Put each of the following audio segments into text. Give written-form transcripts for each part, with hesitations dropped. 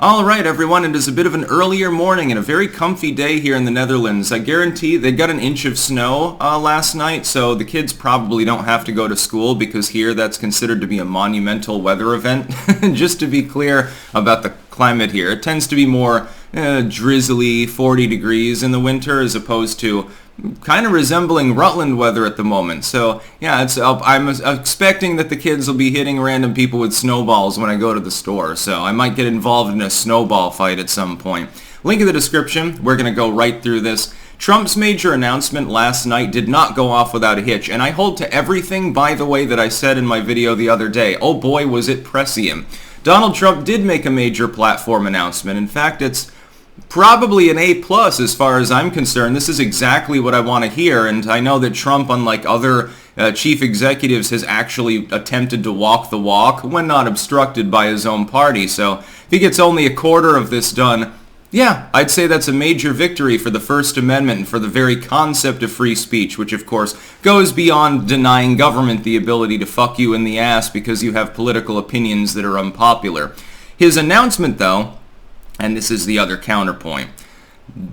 All right, everyone, it is a bit of an earlier morning and a very comfy day here in the Netherlands. I guarantee they got an inch of snow last night, so the kids probably don't have to go to school because here that's considered to be a monumental weather event. Just to be clear about the climate here, it tends to be more drizzly, 40 degrees in the winter as opposed to kind of resembling Rutland weather at the moment. So yeah, I'm expecting that the kids will be hitting random people with snowballs when I go to the store. So I might get involved in a snowball fight at some point. Link in the description. We're going to go right through this. Trump's major announcement last night did not go off without a hitch. And I hold to everything, by the way, that I said in my video the other day. Oh boy, was it prescient. Donald Trump did make a major platform announcement. In fact, it's probably an A+ as far as I'm concerned. This is exactly what I want to hear, and I know that Trump, unlike other chief executives, has actually attempted to walk the walk when not obstructed by his own party. So if he gets only a quarter of this done, yeah, I'd say that's a major victory for the First Amendment and for the very concept of free speech, which of course goes beyond denying government the ability to fuck you in the ass because you have political opinions that are unpopular. His announcement, though, and this is the other counterpoint,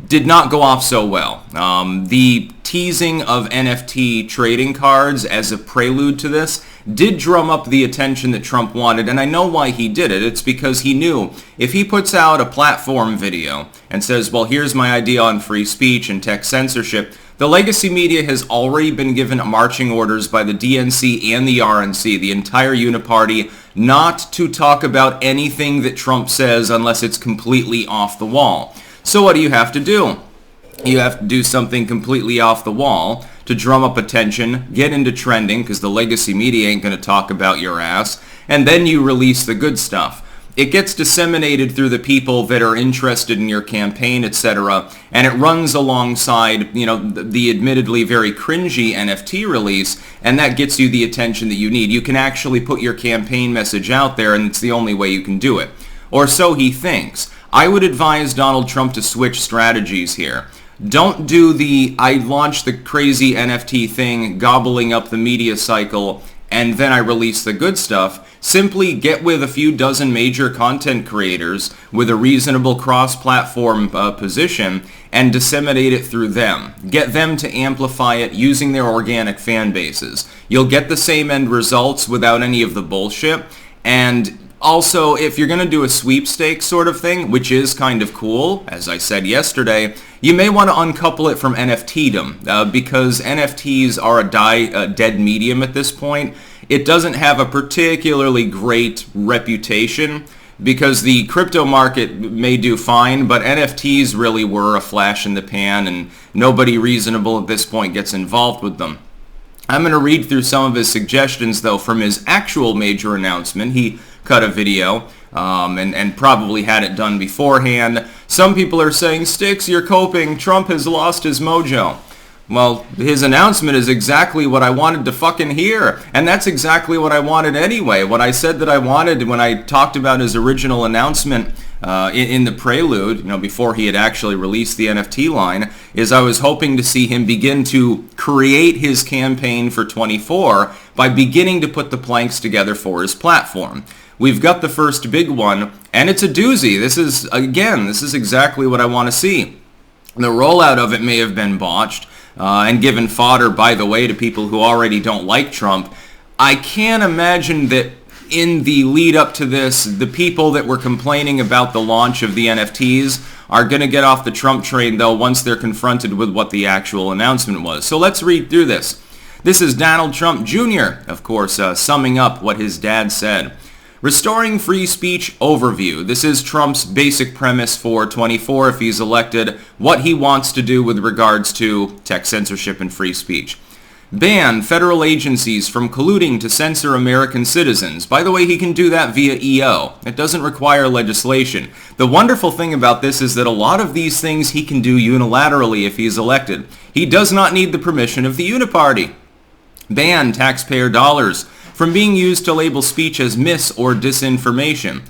did not go off so well. The teasing of NFT trading cards as a prelude to this did drum up the attention that Trump wanted, and I know why he did it. It's because he knew if he puts out a platform video and says, well, here's my idea on free speech and tech censorship, the legacy media has already been given marching orders by the DNC and the RNC, the entire uniparty, not to talk about anything that Trump says unless it's completely off the wall. So what do you have to do? You have to do something completely off the wall to drum up attention, get into trending, because the legacy media ain't going to talk about your ass, and then you release the good stuff. It gets disseminated through the people that are interested in your campaign, etc., and it runs alongside, the admittedly very cringy NFT release, and that gets you the attention that you need. You can actually put your campaign message out there, and it's the only way you can do it. Or so he thinks. I would advise Donald Trump to switch strategies here. Don't do I launched the crazy NFT thing, gobbling up the media cycle, and then I release the good stuff. Simply get with a few dozen major content creators with a reasonable cross-platform position and disseminate it through them. Get them to amplify it using their organic fan bases. You'll get the same end results without any of the bullshit. And also, if you're going to do a sweepstakes sort of thing, which is kind of cool, as I said yesterday, you may want to uncouple it from NFTdom because NFTs are a dead medium at this point. It doesn't have a particularly great reputation because the crypto market may do fine, but NFTs really were a flash in the pan and nobody reasonable at this point gets involved with them. I'm going to read through some of his suggestions, though, from his actual major announcement. He cut a video and probably had it done beforehand. Some people are saying, Sticks, you're coping. Trump has lost his mojo. Well, his announcement is exactly what I wanted to fucking hear. And that's exactly what I wanted anyway. What I said that I wanted when I talked about his original announcement in the prelude, before he had actually released the NFT line, is I was hoping to see him begin to create his campaign for 24 by beginning to put the planks together for his platform. We've got the first big one, and it's a doozy. This is exactly what I want to see. The rollout of it may have been botched and given fodder, by the way, to people who already don't like Trump. I can't imagine that in the lead up to this, the people that were complaining about the launch of the NFTs are going to get off the Trump train, though, once they're confronted with what the actual announcement was. So let's read through this. This is Donald Trump Jr., of course, summing up what his dad said. Restoring free speech overview. This is Trump's basic premise for 24 if he's elected, what he wants to do with regards to tech censorship and free speech. Ban federal agencies from colluding to censor American citizens. By the way, he can do that via EO. It doesn't require legislation. The wonderful thing about this is that a lot of these things he can do unilaterally if he's elected. He does not need the permission of the Uniparty. Ban taxpayer dollars from being used to label speech as mis- or disinformation.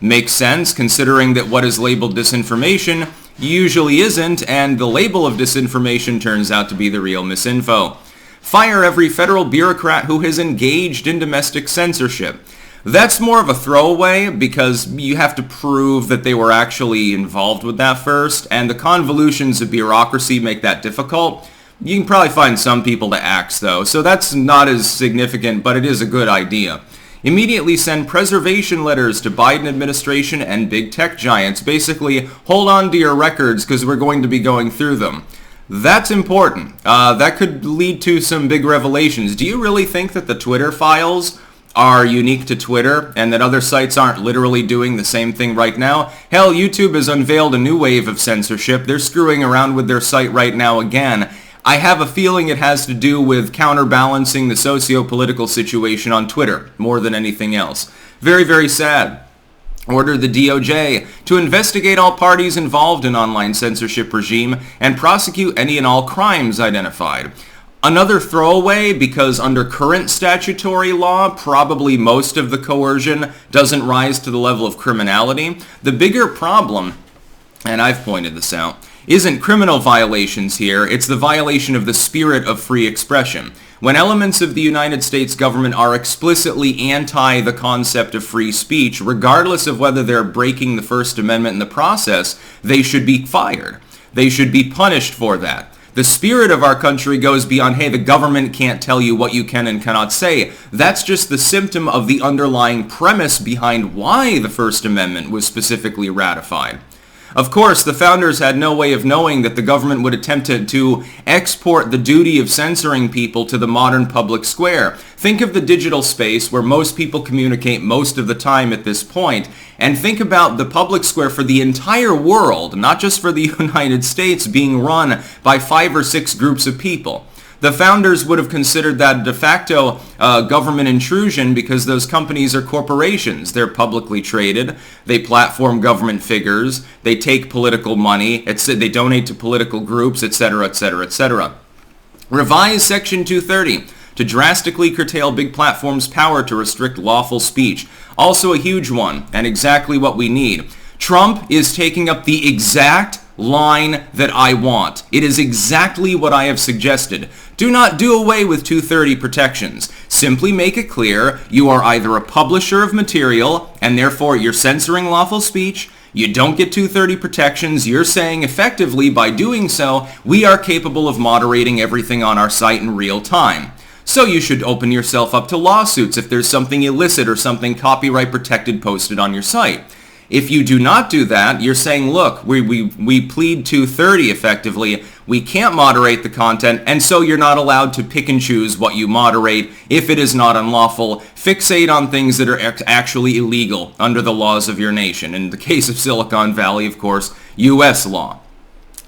Makes sense, considering that what is labeled disinformation usually isn't, and the label of disinformation turns out to be the real misinfo. Fire every federal bureaucrat who has engaged in domestic censorship. That's more of a throwaway because you have to prove that they were actually involved with that first, and the convolutions of bureaucracy make that difficult. You can probably find some people to axe, though, so that's not as significant, but it is a good idea. Immediately send preservation letters to Biden administration and big tech giants. Basically, hold on to your records because we're going to be going through them. That's important. That could lead to some big revelations. Do you really think that the Twitter files are unique to Twitter and that other sites aren't literally doing the same thing right now? Hell, YouTube has unveiled a new wave of censorship. They're screwing around with their site right now again. I have a feeling it has to do with counterbalancing the socio-political situation on Twitter more than anything else. Very, very sad. Order the DOJ to investigate all parties involved in online censorship regime and prosecute any and all crimes identified. Another throwaway because under current statutory law, probably most of the coercion doesn't rise to the level of criminality. The bigger problem, and I've pointed this out, isn't criminal violations here, it's the violation of the spirit of free expression. When elements of the United States government are explicitly anti the concept of free speech, regardless of whether they're breaking the First Amendment in the process, they should be fired. They should be punished for that. The spirit of our country goes beyond, hey, the government can't tell you what you can and cannot say. That's just the symptom of the underlying premise behind why the First Amendment was specifically ratified. Of course, the founders had no way of knowing that the government would attempt to export the duty of censoring people to the modern public square. Think of the digital space where most people communicate most of the time at this point, and think about the public square for the entire world, not just for the United States, being run by 5 or 6 groups of people. The founders would have considered that de facto government intrusion because those companies are corporations. They're publicly traded. They platform government figures. They take political money. They donate to political groups, etc., etc., etc. Revise Section 230 to drastically curtail big platforms' power to restrict lawful speech. Also a huge one, and exactly what we need. Trump is taking up the exact line that I want. It is exactly what I have suggested. Do not do away with 230 protections. Simply make it clear you are either a publisher of material, and therefore you're censoring lawful speech, you don't get 230 protections, you're saying effectively by doing so, we are capable of moderating everything on our site in real time. So you should open yourself up to lawsuits if there's something illicit or something copyright protected posted on your site. If you do not do that, you're saying, look, we plead 230 effectively. We can't moderate the content, and so you're not allowed to pick and choose what you moderate if it is not unlawful. Fixate on things that are actually illegal under the laws of your nation. In the case of Silicon Valley, of course, U.S. law.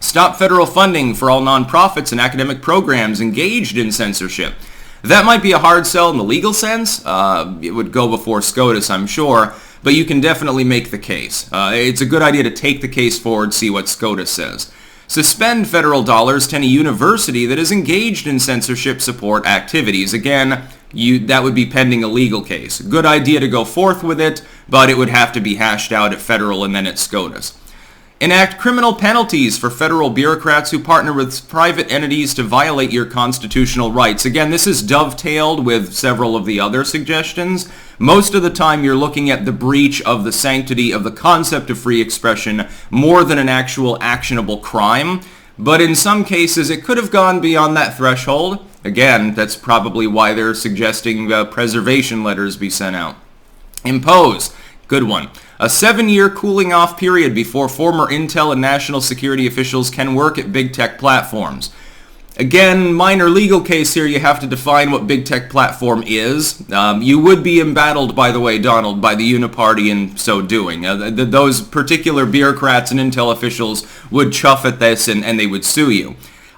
Stop federal funding for all nonprofits and academic programs engaged in censorship. That might be a hard sell in the legal sense. It would go before SCOTUS, I'm sure. But you can definitely make the case. It's a good idea to take the case forward, see what SCOTUS says. Suspend federal dollars to any university that is engaged in censorship support activities. Again, that would be pending a legal case. Good idea to go forth with it, but it would have to be hashed out at federal and then at SCOTUS. Enact criminal penalties for federal bureaucrats who partner with private entities to violate your constitutional rights. Again, this is dovetailed with several of the other suggestions. Most of the time you're looking at the breach of the sanctity of the concept of free expression more than an actual actionable crime. But in some cases it could have gone beyond that threshold. Again, that's probably why they're suggesting preservation letters be sent out. Impose. Good one. A 7-year cooling off period before former Intel and national security officials can work at big tech platforms. Again, minor legal case here. You have to define what big tech platform is. You would be embattled, by the way, Donald, by the Uniparty in so doing. Those particular bureaucrats and Intel officials would chuff at this and they would sue you.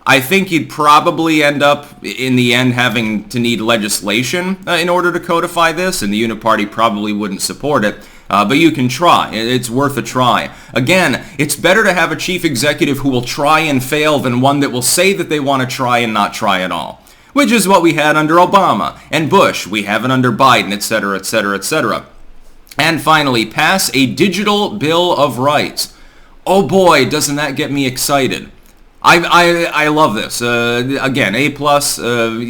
I think you'd probably end up, in the end, having to need legislation in order to codify this, and the Uniparty probably wouldn't support it. But you can try. It's worth a try. Again, it's better to have a chief executive who will try and fail than one that will say that they want to try and not try at all. Which is what we had under Obama and Bush. We have it under Biden, etc., etc., etc. And finally, pass a digital Bill of Rights. Oh boy, doesn't that get me excited. I love this. Again, A+,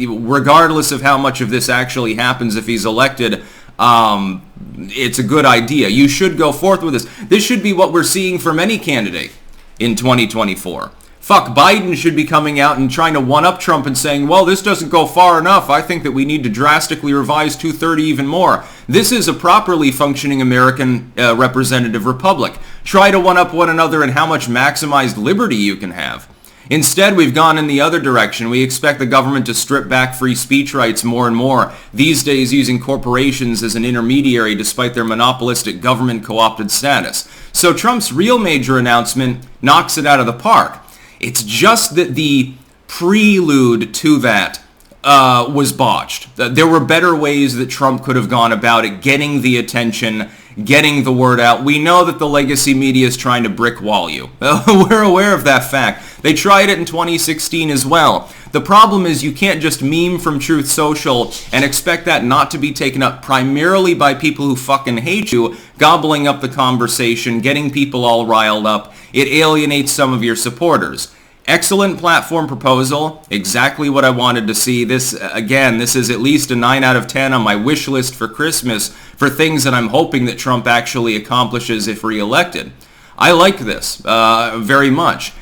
regardless of how much of this actually happens if he's elected, it's a good idea. You should go forth with this. This should be what we're seeing from any candidate in 2024. Fuck, Biden should be coming out and trying to one-up Trump and saying, well, this doesn't go far enough. I think that we need to drastically revise 230 even more. This is a properly functioning American representative republic. Try to one-up one another in how much maximized liberty you can have. Instead, we've gone in the other direction. We expect the government to strip back free speech rights more and more, these days using corporations as an intermediary despite their monopolistic government co-opted status. So Trump's real major announcement knocks it out of the park. It's just that the prelude to that was botched. There were better ways that Trump could have gone about it, getting the attention, getting the word out. We know that the legacy media is trying to brick wall you. We're aware of that fact. They tried it in 2016 as well. The problem is you can't just meme from Truth Social and expect that not to be taken up primarily by people who fucking hate you, gobbling up the conversation, getting people all riled up. It alienates some of your supporters. Excellent platform proposal. Exactly what I wanted to see. This is at least a 9 out of 10 on my wish list for Christmas for things that I'm hoping that Trump actually accomplishes if reelected. I like this very much.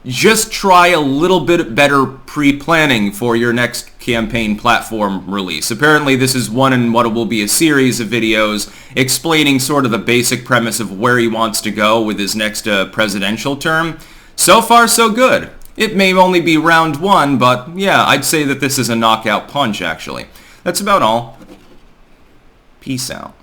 Just try a little bit better pre-planning for your next campaign platform release. Apparently this is one in what will be a series of videos explaining sort of the basic premise of where he wants to go with his next presidential term. So far, so good. It may only be round one, but yeah, I'd say that this is a knockout punch, actually. That's about all. Peace out.